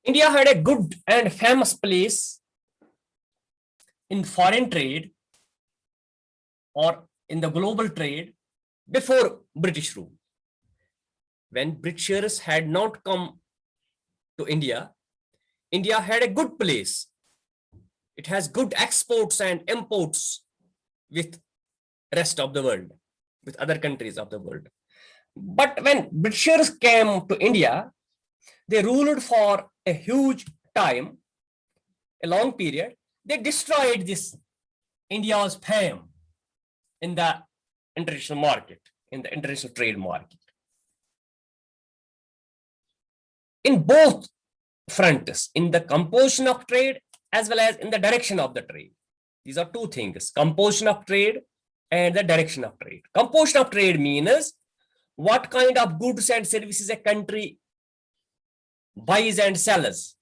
India had a good and famous place in foreign trade or in the global trade before British rule. When Britishers had not come to India, India had a good place. It has good exports and imports with rest of the world, with other countries of the world. But when Britishers came to India, they ruled for a huge time, a long period. They destroyed this India's fame in the international market, in the international trade market. In both fronts, in the composition of trade as well as in the direction of the trade. These are two things, composition of trade and the direction of trade. Composition of trade means what kind of goods and services a country buys and sells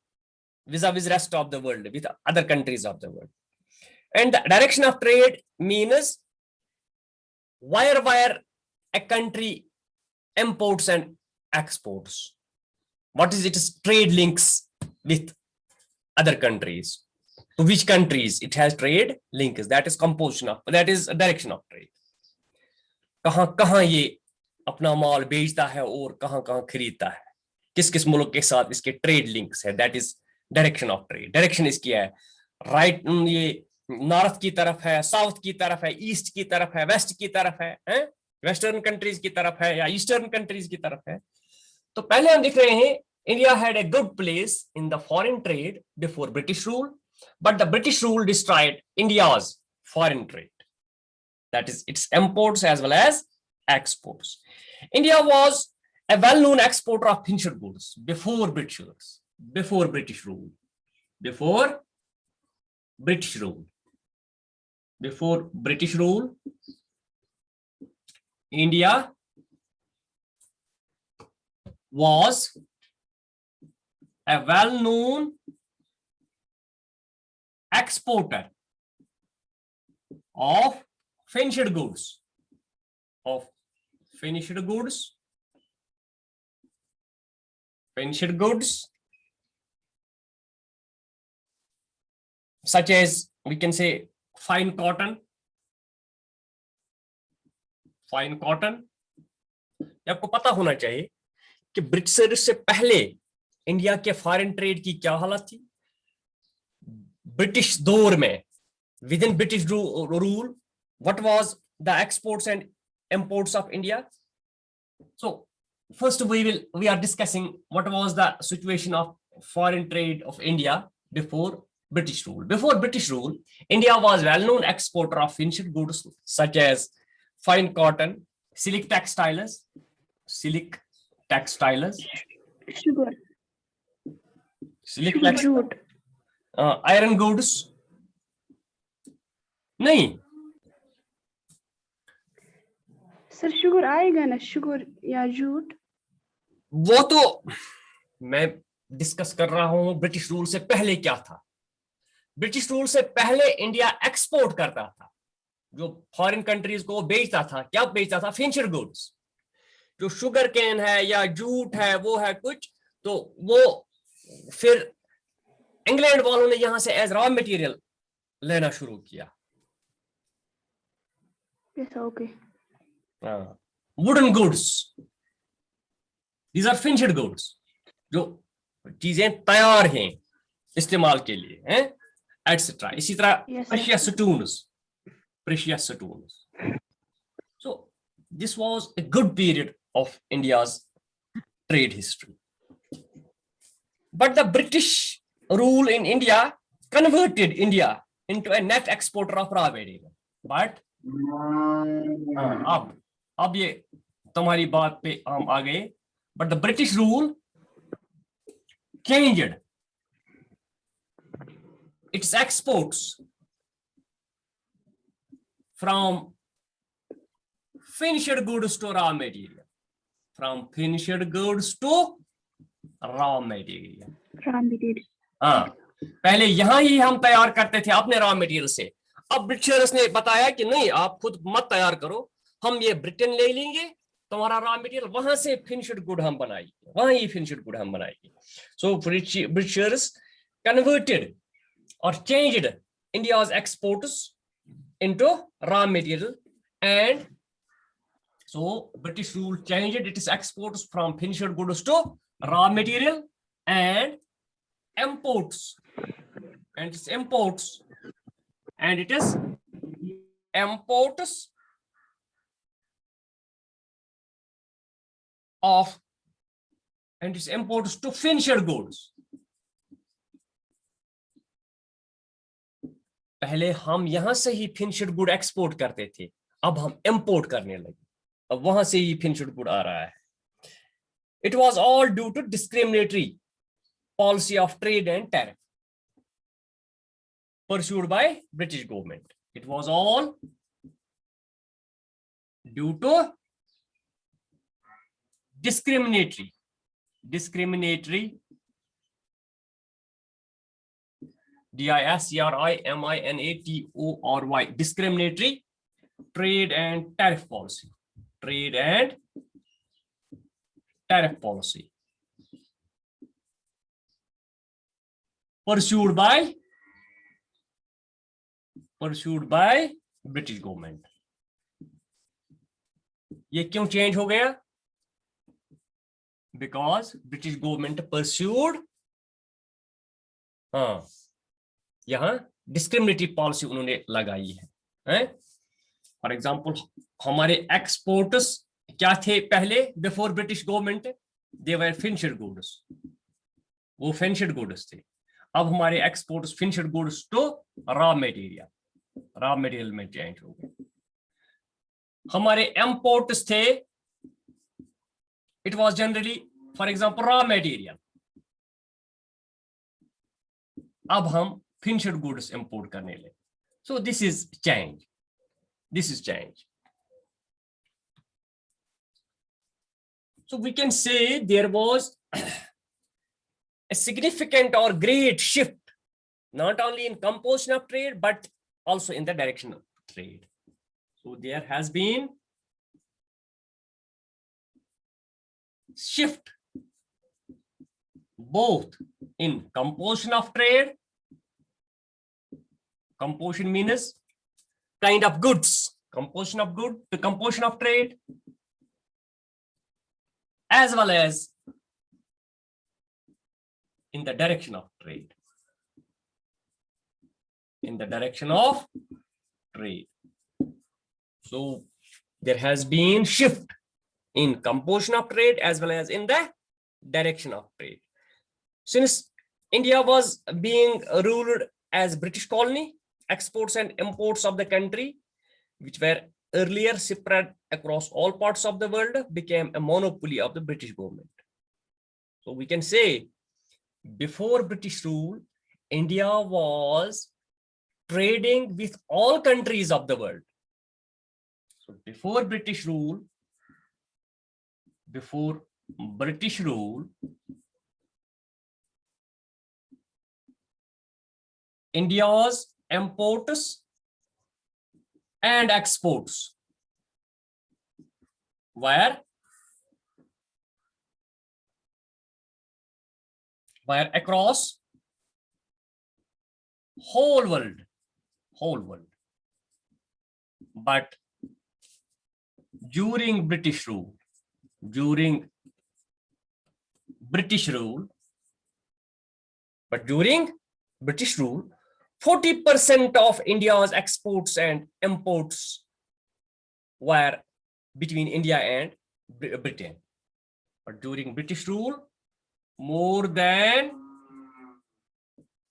vis-a-vis rest of the world, with other countries of the world. And the direction of trade means where a country imports and exports. What is its trade links with other countries? To which countries it has trade links? That is composition of, that is direction of trade. कहां ये अपना माल बेचता है और कहां खरीदता है, किस किस मुल्क के साथ इसके ट्रेड लिंक्स है, that is direction of trade. Direction इसकी है राइट, ये नॉर्थ की तरफ है, साउथ की तरफ है, ईस्ट की तरफ है, वेस्ट की तरफ है, वेस्टर्न कंट्रीज की तरफ है या ईस्टर्न कंट्रीज की तरफ है. तो पहले हम देख रहे हैं India had a good place in the foreign trade before British rule, but the British rule destroyed India's foreign trade, that is its imports as well as exports. India was a well-known exporter of finished goods before British rule. Before British rule, India was a well-known exporter of finished goods such as we can say fine cotton. आपको पता होना चाहिए कि Britishers से पहले India के foreign trade की क्या हालत थी. ब्रिटिश दौर में, with in British rule, what was the exports and imports of India? So first we are discussing what was the situation of foreign trade of India before British rule. Before British rule, India was well-known exporter of finished goods such as fine cotton, silk textiles, sugar, jute, iron goods. नहीं sir, sugar आएगा ना, sugar या jute? वो तो मैं discuss कर रहा हूं ब्रिटिश रूल से पहले क्या था. ब्रिटिश रूल से पहले इंडिया एक्सपोर्ट करता था, जो फॉरेन कंट्रीज को बेचता था. क्या बेचता था? Finished goods. जो शुगर केन है या जूट है, वो है कुछ, तो वो फिर इंग्लैंड वालों ने यहां से एज रॉ मटेरियल लेना शुरू किया. Okay. Wooden goods, these are finished goods, जो चीजें तैयार हैं इस्तेमाल के लिए, हैं, एटसेट्रा. इसी तरह precious stones. So this was a good period of India's trade history. But the British rule in India converted India into a net exporter of raw material. But अब ये तुम्हारी बात पे हम आ गए. But the British rule changed its exports from finished goods to raw material. From finished goods to raw material. हाँ, पहले यहां ही हम तैयार करते थे अपने रॉ मटेरियल से. अब ब्रिटिशर्स ने बताया कि नहीं, आप खुद मत तैयार करो, हम ये ब्रिटेन ले लेंगे तुम्हारा रॉ मटेरियल वहां से फिनिश्ड गुड हम बनाएंगे, वहां ही फिनिश्ड गुड हम बनाएंगे. So Britishers converted or changed India's exports into raw material, and so British rule changed its exports from finished goods to raw material and imports, and its imports, and it is imports of, and its imports to finished goods. पहले हम यहां से ही finished good export करते थे, अब हम import करने लगे, अब वहां से ही फिनिश्ड गुड आ रहा है. It was all due to discriminatory policy of trade and tariff pursued by British government. It was all due to discriminatory DISCRIMINATORY discriminatory trade and tariff policy. Trade and tariff policy pursued by British government. ये क्यों change हो गया? Because British government pursued, हाँ, यहाँ discriminatory policy उन्होंने लगाई है. For example हमारे एक्सपोर्ट्स क्या थे पहले before British government? They were finished goods, वो फिनिश्ड गुड्स थे. अब हमारे exports finished goods to raw material में चेंज हो गए. हमारे इंपोर्ट्स थे, it was generally for example raw material, अब हम फिनिश्ड गुड्स इंपोर्ट करने लगे. So this is change. So we can say there was a significant or great shift, not only in composition of trade, but also in the direction of trade. So there has been shift both in composition of trade. Composition means kind of goods, composition of good to composition of trade, as well as in the direction of trade. So there has been shift in composition of trade as well as in the direction of trade. Since India was being ruled as British colony, exports and imports of the country, which were earlier spread across all parts of the world, became a monopoly of the British government. So we can say before British rule, India was trading with all countries of the world. So before British rule, India's imports and exports were across whole world. But during British rule, 40% of India's exports and imports were between India and Britain. But during British rule, more than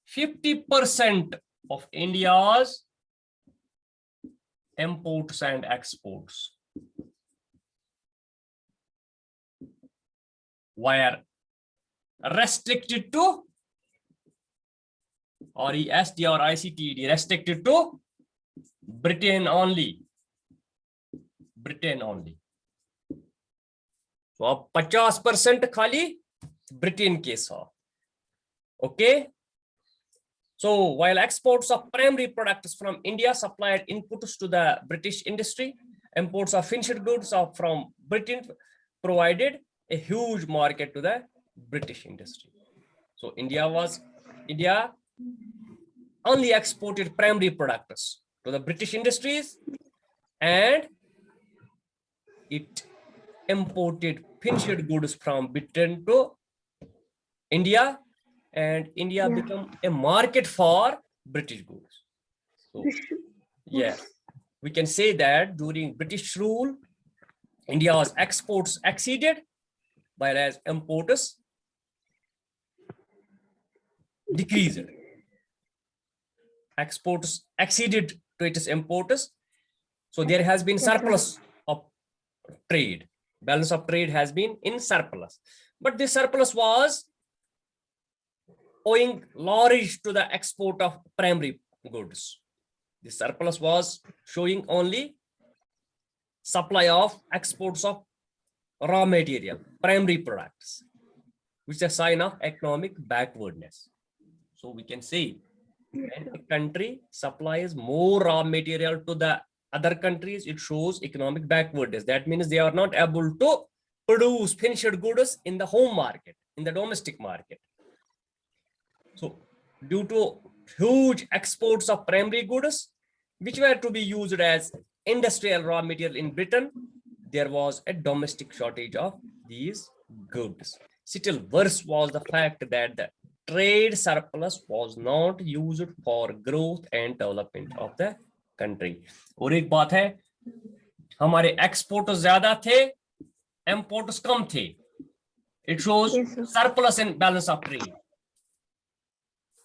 50% of India's imports and exports were restricted to, or REST or ICTD, restricted to Britain only. So अब 50% खाली Britain के साथ. Okay. So while exports of primary products from India supplied inputs to the British industry, imports of finished goods from Britain provided a huge market to the British industry. So India only exported primary products to the British industries, and it imported finished goods from Britain to India, and India Yeah. became a market for British goods. So yes, we can say that during British rule, India's exports exceeded, whereas imports decreased. Exports exceeded to its imports. So there has been Yes, sir. surplus of trade. Balance of trade has been in surplus. But this surplus was owing large to the export of primary goods. The surplus was showing only supply of exports of raw material, primary products, which is a sign of economic backwardness. So we can say when a country supplies more raw material to the other countries, it shows economic backwardness. That means they are not able to produce finished goods in the home market, in the domestic market. So due to huge exports of primary goods, which were to be used as industrial raw material in Britain, there was a domestic shortage of these goods. Still worse was the fact that the trade surplus was not used for growth and development of the country. और एक बात है, हमारे exports ज्यादा थे, imports कम थे. It shows Yes, sir. surplus in balance of trade.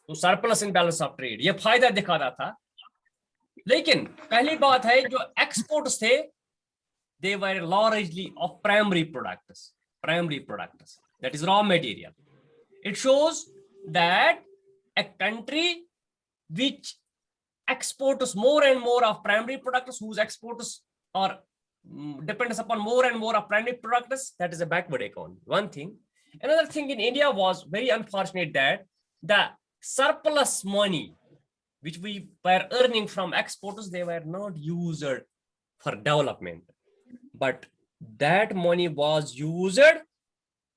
तो surplus in balance of trade ये फायदा दिखा रहा था. लेकिन पहली बात है जो एक्सपोर्ट्स थे, they were largely of primary products, that is raw material. It shows that a country which exports more and more of primary products, whose exports are depends upon more and more of primary products, that is a backward economy. One thing. Another thing in India was very unfortunate that the surplus money which we were earning from exports, they were not used for development, but that money was used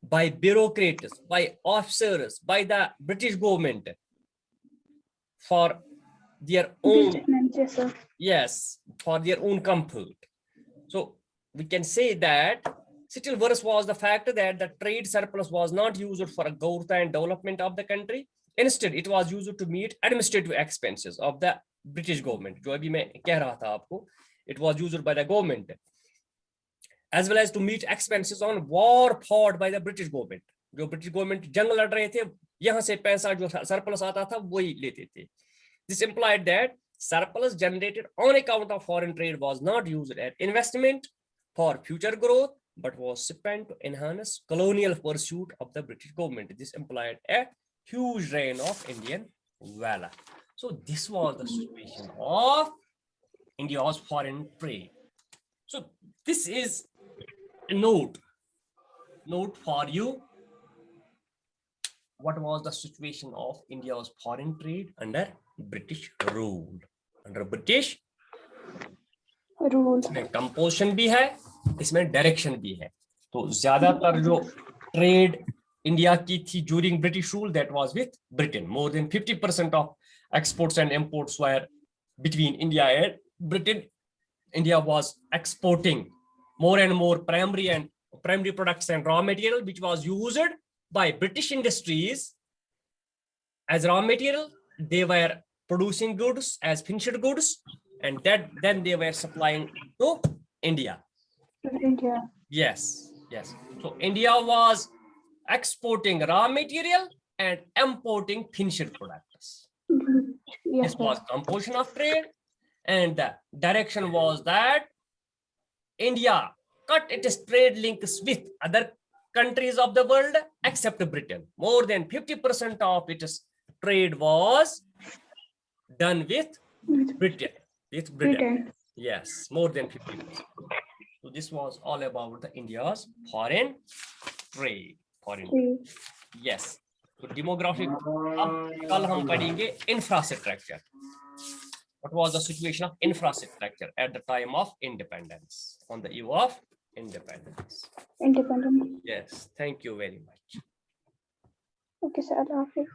by bureaucrats, by officers, by the British government for their own, Yes, sir. yes, for their own comfort. So we can say that still worse was the fact that the trade surplus was not used for growth and development of the country. Instead, it was used to meet administrative expenses of the British government. जो अभी मैं कह रहा था आपको, it was used by the government, as well as to meet expenses on war fought by the British government. जो British government जंग लड़ रहे थे, यहाँ से पैसा जो surplus आता था वही लेते थे. This implied that surplus generated on account of foreign trade was not used as investment for future growth, but was spent to enhance colonial pursuit of the British government. This implied a huge drain of Indian valor. So this was the situation of India's foreign trade. So this is a note for you. What was the situation of India's foreign trade under British rule? Under British Rule. इसमें composition भी है, इसमें direction भी है. तो ज्यादातर जो trade India की थी during British rule, that was with Britain. More than 50% of exports and imports were between India and Britain. India was exporting more and more primary products and raw material, which was used by British industries as raw material. They were producing goods as finished goods, and then they were supplying to India. India. Yes. So India was exporting raw material and importing finished products. Yes, This was composition of trade, and the direction was that India cut its trade links with other countries of the world except Britain. More than 50% of its trade was done with Britain. Yes, more than 50%. So this was all about the India's foreign trade. Yes. तो demographic, अब कल हम पढ़ेंगे infrastructure. What was the situation of infrastructure at the time of independence, on the eve of independence? Independent. Yes, thank you very much. Okay, sir. Allah Hafiz.